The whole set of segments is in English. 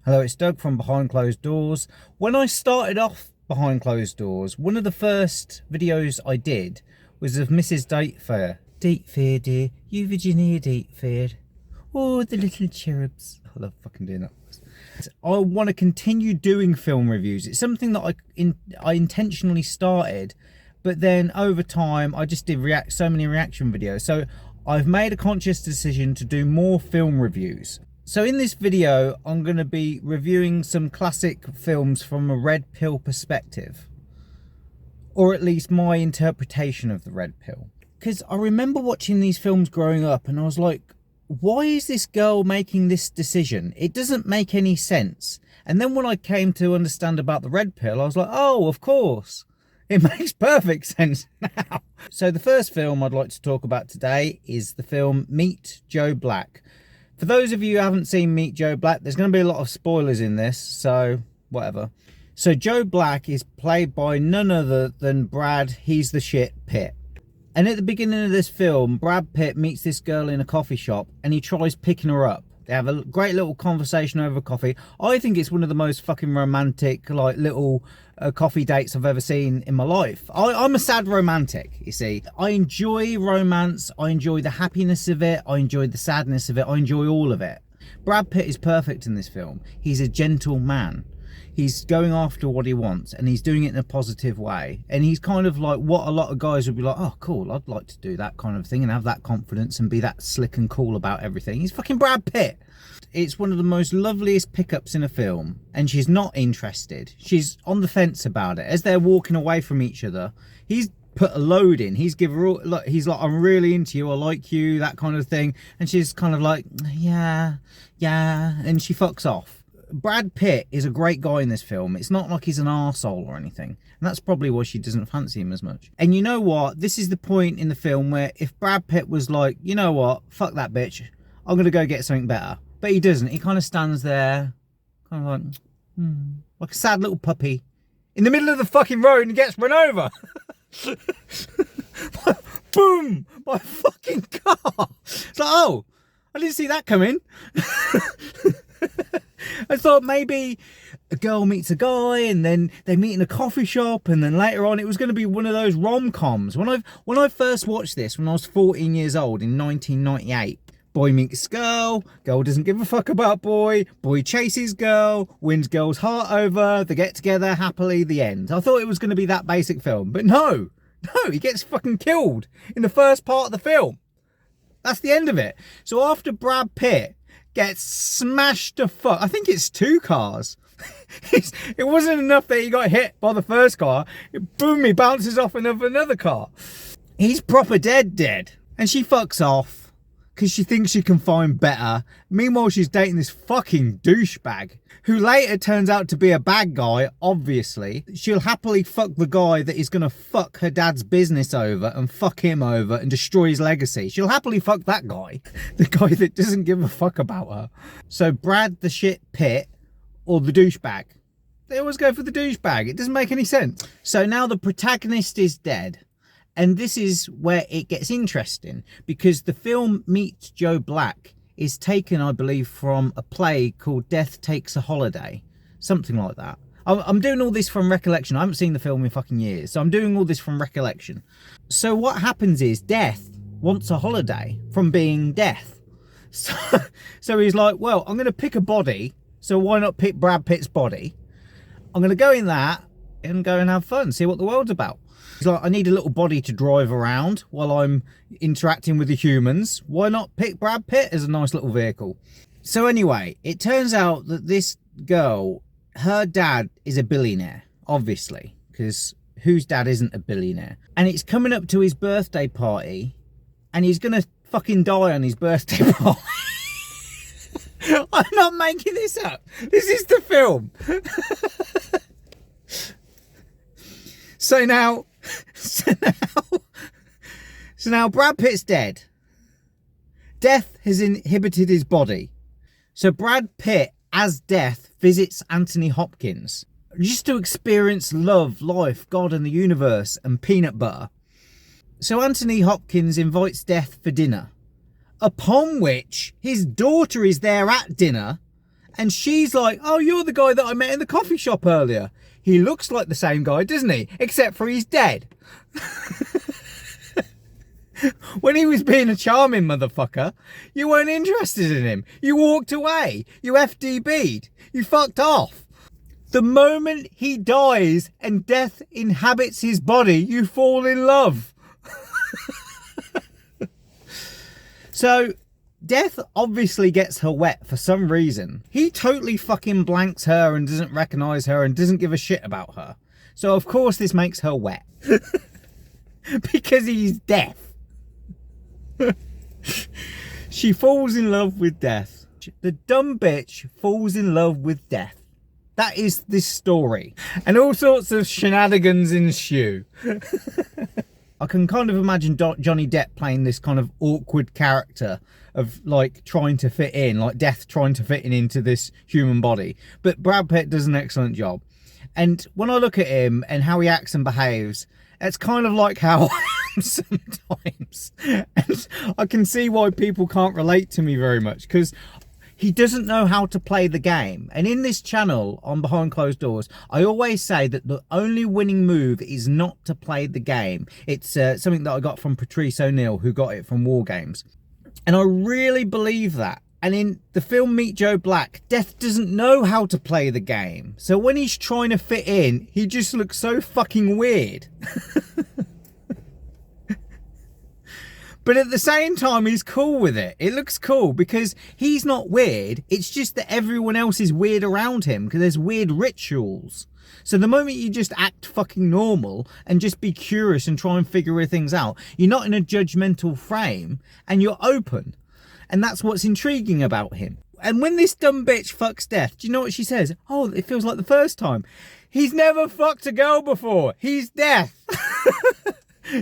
Hello, it's Doug from Behind Closed Doors. When I started off Behind Closed Doors, one of the first videos I did was of Mrs. Datefair. Datefair, dear, you Virginia Datefair. Oh, the little cherubs. I love fucking doing that. I want to continue doing film reviews. It's something that I intentionally started, but then over time I just did so many reaction videos. So I've made a conscious decision to do more film reviews. So in this video, I'm going to be reviewing some classic films from a red pill perspective, or at least my interpretation of the red pill. Because I remember watching these films growing up and I was like, why is this girl making this decision? It doesn't make any sense. And then when I came to understand about the red pill, I was like, oh, of course. It makes perfect sense now. So the first film I'd like to talk about today is the film Meet Joe Black. For those of you who haven't seen Meet Joe Black, there's going to be a lot of spoilers in this, so whatever. So Joe Black is played by none other than Brad He's the Shit Pitt. And at the beginning of this film, Brad Pitt meets this girl in a coffee shop and he tries picking her up. They have a great little conversation over coffee. I think it's one of the most fucking romantic, like, little coffee dates I've ever seen in my life. I'm a sad romantic, you see. I enjoy romance. I enjoy the happiness of it. I enjoy the sadness of it. I enjoy all of it. Brad Pitt is perfect in this film. He's a gentle man. He's going after what he wants and he's doing it in a positive way. And he's kind of like what a lot of guys would be like, oh, cool, I'd like to do that kind of thing and have that confidence and be that slick and cool about everything. He's fucking Brad Pitt. It's one of the most loveliest pickups in a film. And she's not interested. She's on the fence about it. As they're walking away from each other, he's put a load in. He's like, I'm really into you, I like you, that kind of thing. And she's kind of like, yeah. And she fucks off. Brad Pitt is a great guy in this film. It's not like he's an arsehole or anything. And that's probably why she doesn't fancy him as much. And you know what? This is the point in the film where if Brad Pitt was like, you know what? Fuck that bitch. I'm going to go get something better. But he doesn't. He kind of stands there, kind of like a sad little puppy in the middle of the fucking road and gets run over. Boom! By a fucking car. It's like, oh, I didn't see that coming. I thought maybe a girl meets a guy and then they meet in a coffee shop and then later on it was going to be one of those rom-coms. When I first watched this when I was 14 years old in 1998, boy meets girl doesn't give a fuck about boy chases girl, wins girl's heart over, they get together happily, the end. I thought it was going to be that basic film, but no, he gets fucking killed in the first part of the film. That's the end of it. So after Brad Pitt gets smashed to fuck, I think it's 2 cars. It wasn't enough that he got hit by the first car. Boom, he bounces off another car. He's proper dead. And she fucks off because she thinks she can find better. Meanwhile, she's dating this fucking douchebag who later turns out to be a bad guy, obviously. She'll happily fuck the guy that is going to fuck her dad's business over and fuck him over and destroy his legacy. She'll happily fuck that guy, the guy that doesn't give a fuck about her. So Brad the Shit Pitt or the douchebag? They always go for the douchebag. It doesn't make any sense. So now the protagonist is dead. And this is where it gets interesting because the film Meet Joe Black is taken, I believe, from a play called Death Takes a Holiday. Something like that. I'm doing all this from recollection. I haven't seen the film in fucking years. So I'm doing all this from recollection. So what happens is Death wants a holiday from being Death. So he's like, well, I'm going to pick a body. So why not pick Brad Pitt's body? I'm going to go in that and go and have fun. See what the world's about. He's like, I need a little body to drive around while I'm interacting with the humans. Why not pick Brad Pitt as a nice little vehicle? So anyway, it turns out that this girl, her dad is a billionaire, obviously, because whose dad isn't a billionaire? And it's coming up to his birthday party and he's going to fucking die on his birthday party. I'm not making this up. This is the film. So now Brad Pitt's dead. Death has inhibited his body. So Brad Pitt as Death visits Anthony Hopkins just to experience love, life, God and the universe and peanut butter. So Anthony Hopkins invites Death for dinner, upon which his daughter is there at dinner And she's like, oh, you're the guy that I met in the coffee shop earlier. He looks like the same guy, doesn't he? Except for he's dead. When he was being a charming motherfucker, you weren't interested in him. You walked away. You FDB'd. You fucked off. The moment he dies and death inhabits his body, you fall in love. So, Death obviously gets her wet for some reason. He totally fucking blanks her and doesn't recognise her and doesn't give a shit about her. So, of course, this makes her wet. Because he's Death. She falls in love with Death. The dumb bitch falls in love with Death. That is this story. And all sorts of shenanigans ensue. I can kind of imagine Johnny Depp playing this kind of awkward character of like trying to fit in, like Death trying to fit into this human body. But Brad Pitt does an excellent job. And when I look at him and how he acts and behaves, it's kind of like how I am sometimes. And I can see why people can't relate to me very much, because he doesn't know how to play the game. And in this channel on Behind Closed Doors, I always say that the only winning move is not to play the game. It's something that I got from Patrice O'Neill, who got it from War Games. And I really believe that. And in the film Meet Joe Black, Death doesn't know how to play the game. So when he's trying to fit in, he just looks so fucking weird. But at the same time, he's cool with it. It looks cool because he's not weird. It's just that everyone else is weird around him because there's weird rituals. So the moment you just act fucking normal and just be curious and try and figure things out, you're not in a judgmental frame and you're open. And that's what's intriguing about him. And when this dumb bitch fucks Death, do you know what she says? Oh, it feels like the first time. He's never fucked a girl before. He's Death.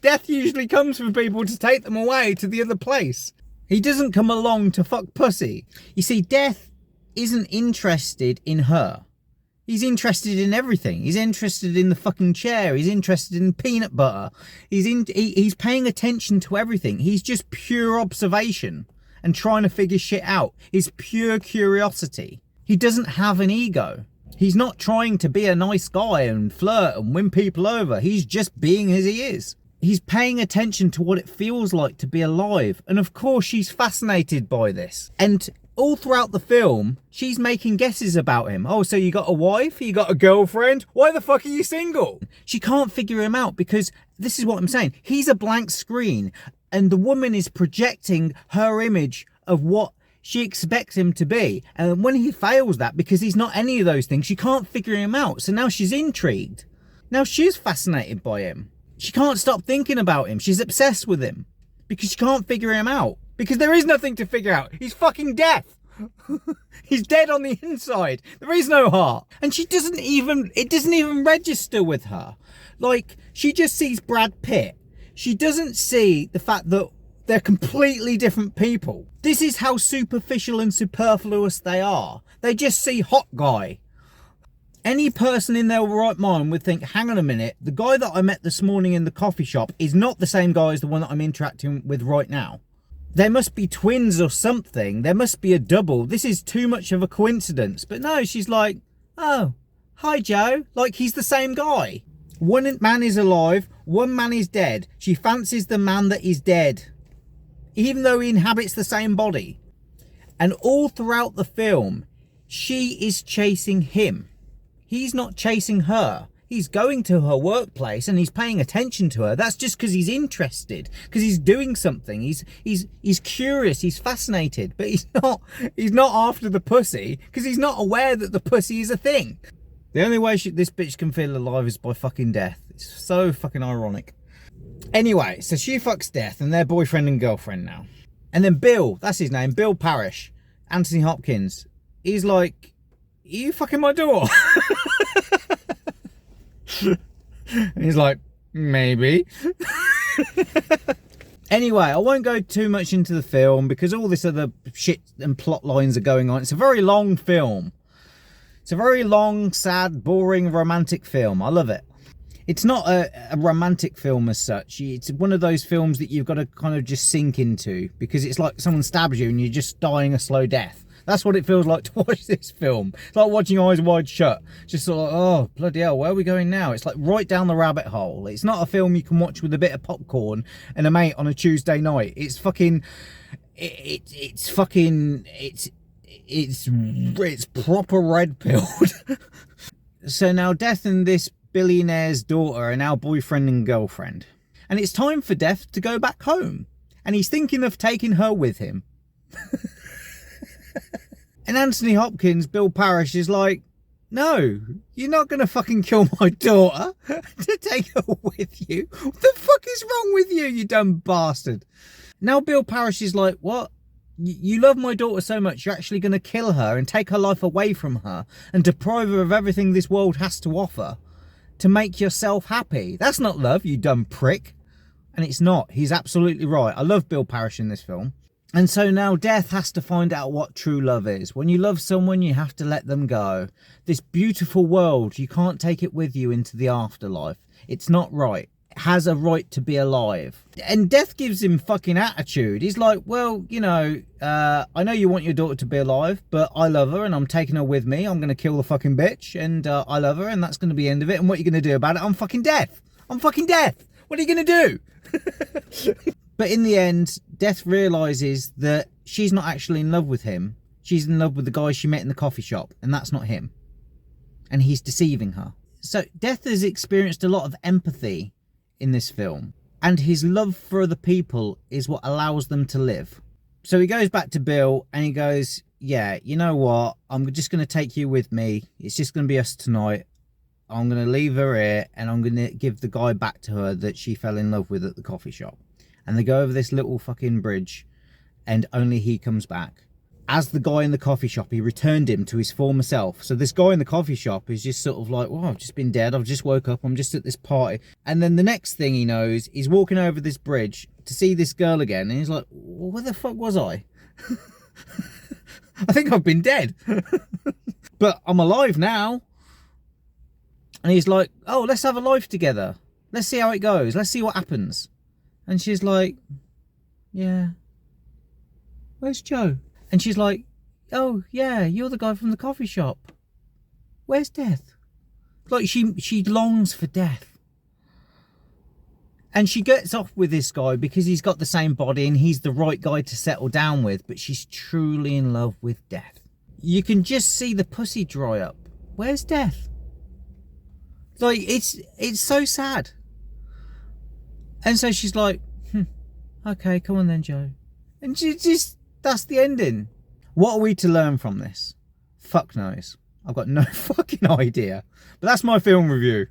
Death usually comes for people to take them away to the other place. He doesn't come along to fuck pussy. You see, Death isn't interested in her. He's interested in everything. He's interested in the fucking chair. He's interested in peanut butter. He's paying attention to everything. He's just pure observation and trying to figure shit out. It's pure curiosity. He doesn't have an ego. He's not trying to be a nice guy and flirt and win people over. He's just being as he is. He's paying attention to what it feels like to be alive. And of course, she's fascinated by this. And all throughout the film, she's making guesses about him. Oh, so you got a wife? You got a girlfriend? Why the fuck are you single? She can't figure him out because this is what I'm saying. He's a blank screen and the woman is projecting her image of what she expects him to be. And when he fails that, because he's not any of those things, she can't figure him out. So now she's intrigued. Now she's fascinated by him. She can't stop thinking about him. She's obsessed with him because she can't figure him out. Because there is nothing to figure out. He's fucking Death. He's dead on the inside. There is no heart. And it doesn't even register with her. Like, she just sees Brad Pitt. She doesn't see the fact that they're completely different people. This is how superficial and superfluous they are. They just see hot guy. Any person in their right mind would think, hang on a minute, the guy that I met this morning in the coffee shop is not the same guy as the one that I'm interacting with right now. There must be twins or something. There must be a double. This is too much of a coincidence. But no, she's like, oh, hi Joe. Like he's the same guy. One man is alive, one man is dead. She fancies the man that is dead, even though he inhabits the same body. And all throughout the film, she is chasing him. He's not chasing her. He's going to her workplace and he's paying attention to her. That's just because he's interested, because he's doing something. He's curious, he's fascinated, but he's not after the pussy because he's not aware that the pussy is a thing. The only way this bitch can feel alive is by fucking Death. It's so fucking ironic. Anyway, so she fucks Death and they're boyfriend and girlfriend now. And then Bill, that's his name, Bill Parrish, Anthony Hopkins, he's like, are you fucking my door? And he's like, maybe. Anyway, I won't go too much into the film because all this other shit and plot lines are going on. It's a very long film. It's a very long, sad, boring, romantic film. I love it. It's not a romantic film as such. It's one of those films that you've got to kind of just sink into because it's like someone stabs you and you're just dying a slow death. That's what it feels like to watch this film. It's like watching Eyes Wide Shut. Just sort of like, oh, bloody hell, where are we going now? It's like right down the rabbit hole. It's not a film you can watch with a bit of popcorn and a mate on a Tuesday night. It's fucking... It's proper red-pilled. So now Death and this billionaire's daughter are now boyfriend and girlfriend. And it's time for Death to go back home. And he's thinking of taking her with him. And Anthony Hopkins, Bill Parrish, is like, no, you're not going to fucking kill my daughter to take her with you. What the fuck is wrong with you, you dumb bastard? Now Bill Parrish is like, what? You love my daughter so much, you're actually going to kill her and take her life away from her and deprive her of everything this world has to offer to make yourself happy. That's not love, you dumb prick. And it's not. He's absolutely right. I love Bill Parrish in this film. And so now Death has to find out what true love is. When you love someone, you have to let them go. This beautiful world, you can't take it with you into the afterlife. It's not right. It has a right to be alive. And Death gives him fucking attitude. He's like, well, you know, I know you want your daughter to be alive, but I love her and I'm taking her with me. I'm going to kill the fucking bitch and I love her and that's going to be the end of it. And what are you going to do about it? I'm fucking Death. I'm fucking Death. What are you going to do? But in the end, Death realises that she's not actually in love with him. She's in love with the guy she met in the coffee shop, and that's not him. And he's deceiving her. So Death has experienced a lot of empathy in this film, and his love for other people is what allows them to live. So he goes back to Bill and he goes, yeah, you know what? I'm just going to take you with me. It's just going to be us tonight. I'm going to leave her here and I'm going to give the guy back to her that she fell in love with at the coffee shop. And they go over this little fucking bridge and only he comes back. As the guy in the coffee shop, he returned him to his former self. So this guy in the coffee shop is just sort of like, well, I've just been dead. I've just woke up. I'm just at this party. And then the next thing he knows, he's walking over this bridge to see this girl again. And he's like, well, where the fuck was I? I think I've been dead. But I'm alive now. And he's like, oh, let's have a life together. Let's see how it goes. Let's see what happens. And she's like, yeah. Where's Joe? And she's like, oh, yeah, you're the guy from the coffee shop. Where's Death? Like, she longs for Death. And she gets off with this guy because he's got the same body and he's the right guy to settle down with. But she's truly in love with Death. You can just see the pussy dry up. Where's Death? Like, it's so sad. And so she's like, okay, come on then, Joe. And she just, that's the ending. What are we to learn from this? Fuck knows. I've got no fucking idea. But that's my film review.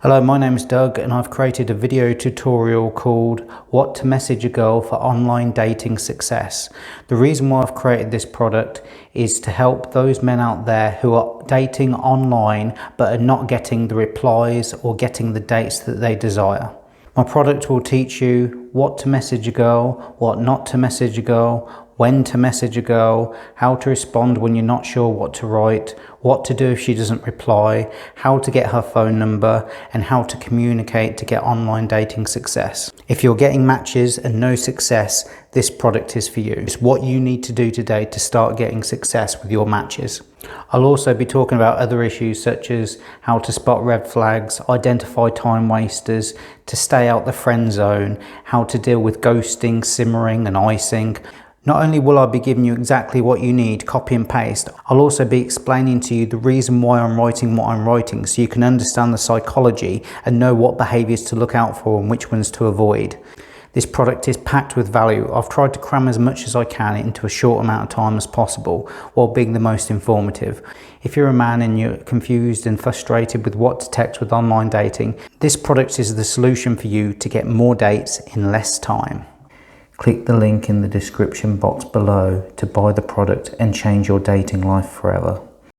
Hello, my name's Doug and I've created a video tutorial called What to Message a Girl for Online Dating Success. The reason why I've created this product is to help those men out there who are dating online but are not getting the replies or getting the dates that they desire. My product will teach you what to message a girl, what not to message a girl, when to message a girl, how to respond when you're not sure what to write, what to do if she doesn't reply, how to get her phone number, and how to communicate to get online dating success. If you're getting matches and no success, this product is for you. It's what you need to do today to start getting success with your matches. I'll also be talking about other issues such as how to spot red flags, identify time wasters, to stay out the friend zone, how to deal with ghosting, simmering and icing. Not only will I be giving you exactly what you need, copy and paste, I'll also be explaining to you the reason why I'm writing what I'm writing so you can understand the psychology and know what behaviours to look out for and which ones to avoid. This product is packed with value. I've tried to cram as much as I can into a short amount of time as possible while being the most informative. If you're a man and you're confused and frustrated with what to text with online dating, this product is the solution for you to get more dates in less time. Click the link in the description box below to buy the product and change your dating life forever.